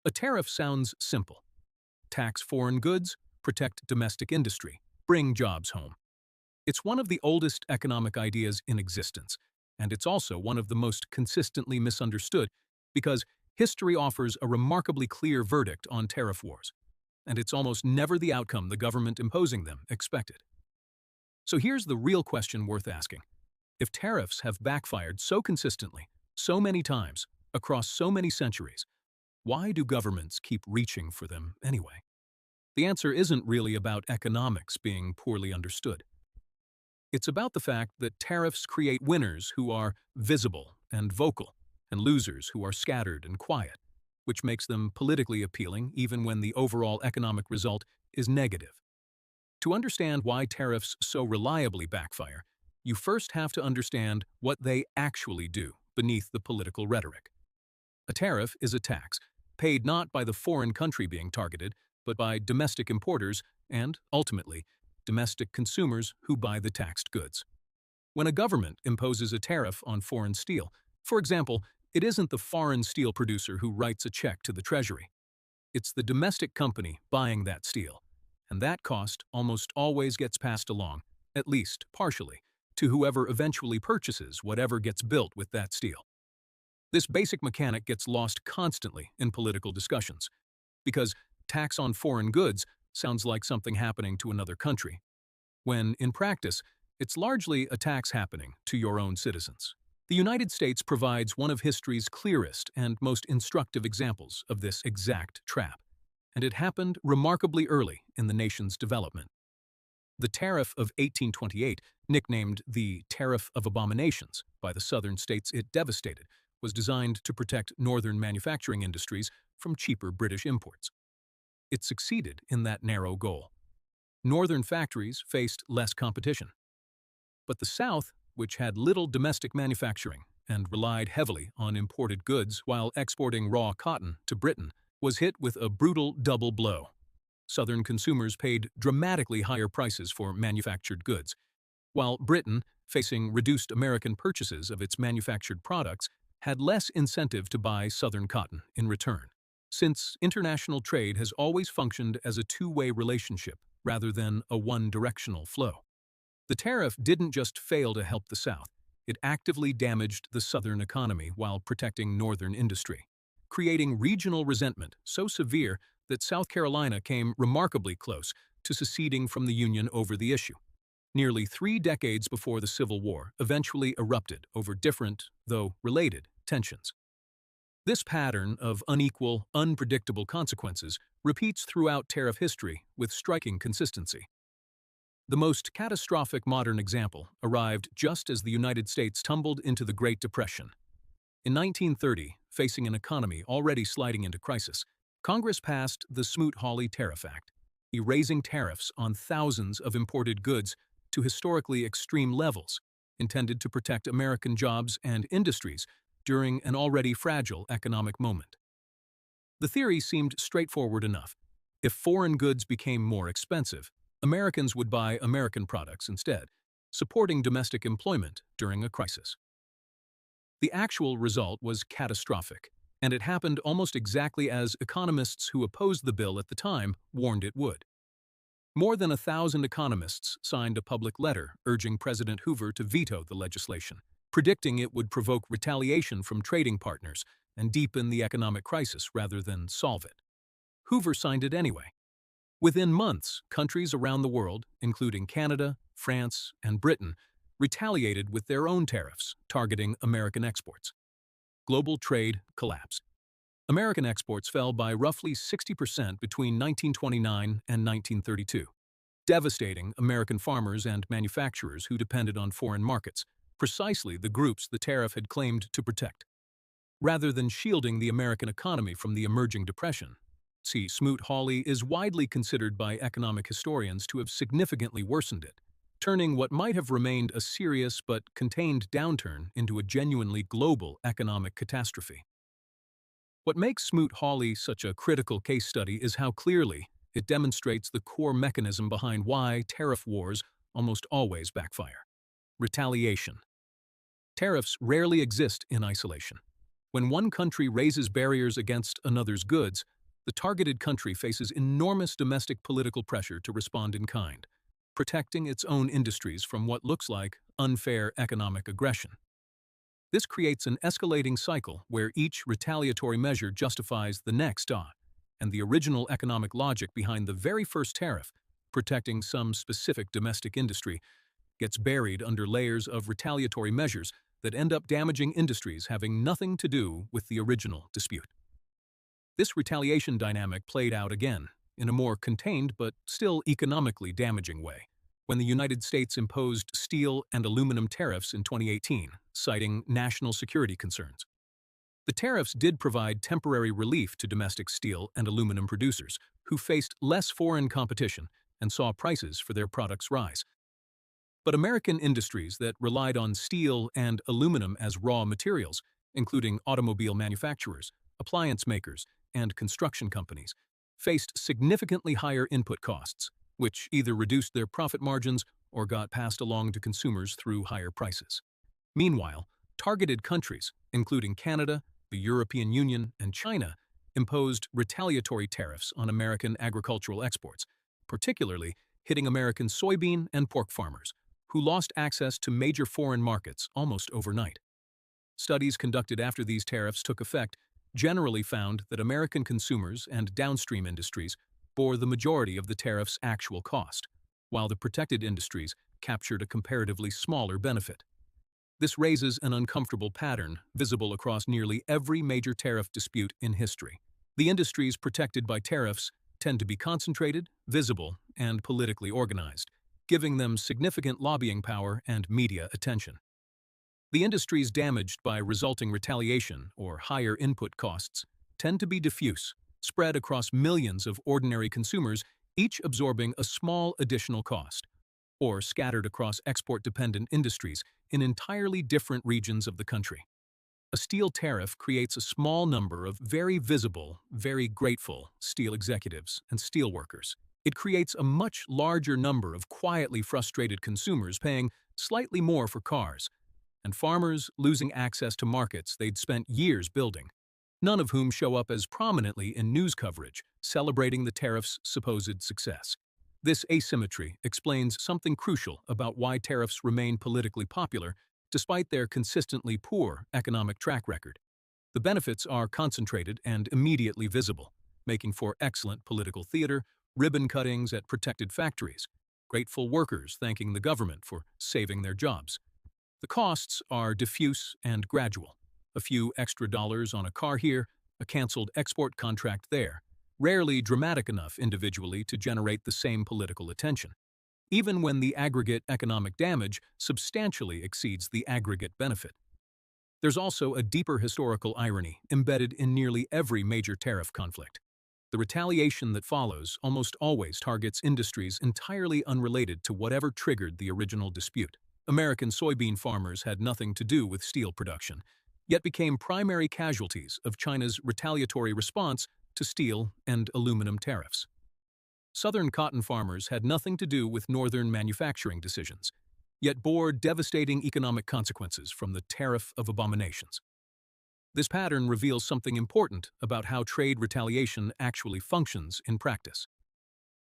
A tariff sounds simple. Tax foreign goods, protect domestic industry, bring jobs home. It's one of the oldest economic ideas in existence, and it's also one of the most consistently misunderstood because history offers a remarkably clear verdict on tariff wars, and it's almost never the outcome the government imposing them expected. So here's the real question worth asking. If tariffs have backfired so consistently, so many times, across so many centuries, why do governments keep reaching for them anyway? The answer isn't really about economics being poorly understood. It's about the fact that tariffs create winners who are visible and vocal, and losers who are scattered and quiet, which makes them politically appealing even when the overall economic result is negative. To understand why tariffs so reliably backfire, you first have to understand what they actually do beneath the political rhetoric. A tariff is a tax, paid not by the foreign country being targeted, but by domestic importers and, ultimately, domestic consumers who buy the taxed goods. When a government imposes a tariff on foreign steel, for example, it isn't the foreign steel producer who writes a check to the Treasury. It's the domestic company buying that steel, and that cost almost always gets passed along, at least partially, to whoever eventually purchases whatever gets built with that steel. This basic mechanic gets lost constantly in political discussions, because tax on foreign goods sounds like something happening to another country, when, in practice, it's largely a tax happening to your own citizens. The United States provides one of history's clearest and most instructive examples of this exact trap, and it happened remarkably early in the nation's development. The Tariff of 1828, nicknamed the Tariff of Abominations by the southern states it devastated, was designed to protect northern manufacturing industries from cheaper British imports. It succeeded in that narrow goal. Northern factories faced less competition. But the South, which had little domestic manufacturing and relied heavily on imported goods while exporting raw cotton to Britain, was hit with a brutal double blow. Southern consumers paid dramatically higher prices for manufactured goods, while Britain, facing reduced American purchases of its manufactured products, had less incentive to buy Southern cotton in return. Since international trade has always functioned as a two-way relationship rather than a one-directional flow. The tariff didn't just fail to help the South, it actively damaged the Southern economy while protecting Northern industry, creating regional resentment so severe that South Carolina came remarkably close to seceding from the Union over the issue. Nearly 3 decades before the Civil War eventually erupted over different, though related, tensions. This pattern of unequal, unpredictable consequences repeats throughout tariff history with striking consistency. The most catastrophic modern example arrived just as the United States tumbled into the Great Depression. In 1930, facing an economy already sliding into crisis, Congress passed the Smoot-Hawley Tariff Act, erasing tariffs on thousands of imported goods to historically extreme levels, intended to protect American jobs and industries during an already fragile economic moment. The theory seemed straightforward enough. If foreign goods became more expensive, Americans would buy American products instead, supporting domestic employment during a crisis. The actual result was catastrophic, and it happened almost exactly as economists who opposed the bill at the time warned it would. More than 1,000 economists signed a public letter urging President Hoover to veto the legislation, predicting it would provoke retaliation from trading partners and deepen the economic crisis rather than solve it. Hoover signed it anyway. Within months, countries around the world, including Canada, France, and Britain, retaliated with their own tariffs targeting American exports. Global trade collapsed. American exports fell by roughly 60% between 1929 and 1932, devastating American farmers and manufacturers who depended on foreign markets, precisely the groups the tariff had claimed to protect. Rather than shielding the American economy from the emerging depression, Smoot-Hawley is widely considered by economic historians to have significantly worsened it, turning what might have remained a serious but contained downturn into a genuinely global economic catastrophe. What makes Smoot-Hawley such a critical case study is how clearly it demonstrates the core mechanism behind why tariff wars almost always backfire: retaliation. Tariffs rarely exist in isolation. When one country raises barriers against another's goods, the targeted country faces enormous domestic political pressure to respond in kind, protecting its own industries from what looks like unfair economic aggression. This creates an escalating cycle where each retaliatory measure justifies the next, and the original economic logic behind the very first tariff, protecting some specific domestic industry, gets buried under layers of retaliatory measures that end up damaging industries having nothing to do with the original dispute. This retaliation dynamic played out again, in a more contained but still economically damaging way, when the United States imposed steel and aluminum tariffs in 2018, citing national security concerns. The tariffs did provide temporary relief to domestic steel and aluminum producers, who faced less foreign competition and saw prices for their products rise. But American industries that relied on steel and aluminum as raw materials, including automobile manufacturers, appliance makers, and construction companies, faced significantly higher input costs, which either reduced their profit margins or got passed along to consumers through higher prices. Meanwhile, targeted countries, including Canada, the European Union, and China, imposed retaliatory tariffs on American agricultural exports, particularly hitting American soybean and pork farmers, who lost access to major foreign markets almost overnight. Studies conducted after these tariffs took effect generally found that American consumers and downstream industries bore the majority of the tariff's actual cost, while the protected industries captured a comparatively smaller benefit. This raises an uncomfortable pattern visible across nearly every major tariff dispute in history. The industries protected by tariffs tend to be concentrated, visible, and politically organized, giving them significant lobbying power and media attention. The industries damaged by resulting retaliation or higher input costs tend to be diffuse, spread across millions of ordinary consumers, each absorbing a small additional cost, or scattered across export-dependent industries in entirely different regions of the country. A steel tariff creates a small number of very visible, very grateful steel executives and steel workers. It creates a much larger number of quietly frustrated consumers paying slightly more for cars, and farmers losing access to markets they'd spent years building, none of whom show up as prominently in news coverage celebrating the tariff's supposed success. This asymmetry explains something crucial about why tariffs remain politically popular despite their consistently poor economic track record. The benefits are concentrated and immediately visible, making for excellent political theater, ribbon cuttings at protected factories, grateful workers thanking the government for saving their jobs. The costs are diffuse and gradual. A few extra dollars on a car here, a canceled export contract there, rarely dramatic enough individually to generate the same political attention, even when the aggregate economic damage substantially exceeds the aggregate benefit. There's also a deeper historical irony embedded in nearly every major tariff conflict. The retaliation that follows almost always targets industries entirely unrelated to whatever triggered the original dispute. American soybean farmers had nothing to do with steel production, yet became primary casualties of China's retaliatory response to steel and aluminum tariffs. Southern cotton farmers had nothing to do with northern manufacturing decisions, yet bore devastating economic consequences from the Tariff of Abominations. This pattern reveals something important about how trade retaliation actually functions in practice.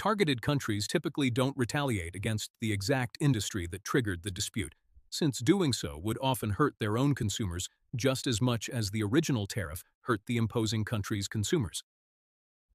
Targeted countries typically don't retaliate against the exact industry that triggered the dispute, since doing so would often hurt their own consumers just as much as the original tariff hurt the imposing country's consumers.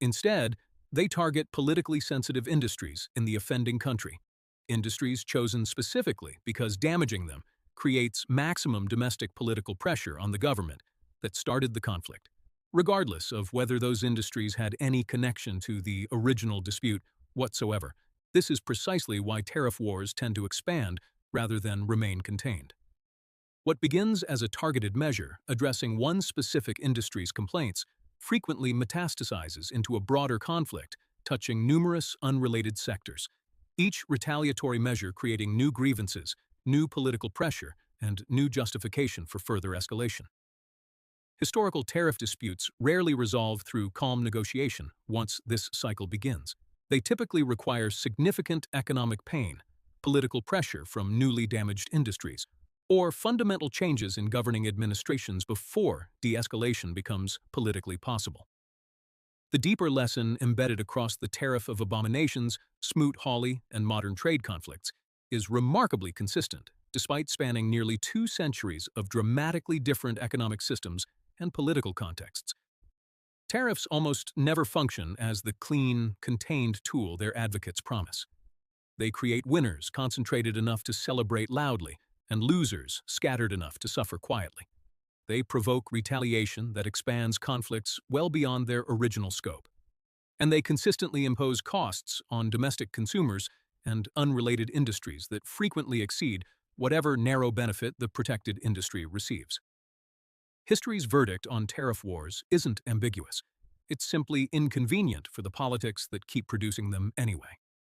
Instead, they target politically sensitive industries in the offending country, industries chosen specifically because damaging them creates maximum domestic political pressure on the government that started the conflict, regardless of whether those industries had any connection to the original dispute whatsoever. This is precisely why tariff wars tend to expand rather than remain contained. What begins as a targeted measure addressing one specific industry's complaints frequently metastasizes into a broader conflict touching numerous unrelated sectors, each retaliatory measure creating new grievances, new political pressure, and new justification for further escalation. Historical tariff disputes rarely resolve through calm negotiation once this cycle begins. They typically require significant economic pain, political pressure from newly damaged industries, or fundamental changes in governing administrations before de-escalation becomes politically possible. The deeper lesson embedded across the Tariff of Abominations, Smoot-Hawley, and modern trade conflicts is remarkably consistent, despite spanning nearly 2 centuries of dramatically different economic systems and political contexts. Tariffs almost never function as the clean, contained tool their advocates promise. They create winners concentrated enough to celebrate loudly and losers scattered enough to suffer quietly. They provoke retaliation that expands conflicts well beyond their original scope. And they consistently impose costs on domestic consumers and unrelated industries that frequently exceed whatever narrow benefit the protected industry receives. History's verdict on tariff wars isn't ambiguous. It's simply inconvenient for the politics that keep producing them anyway.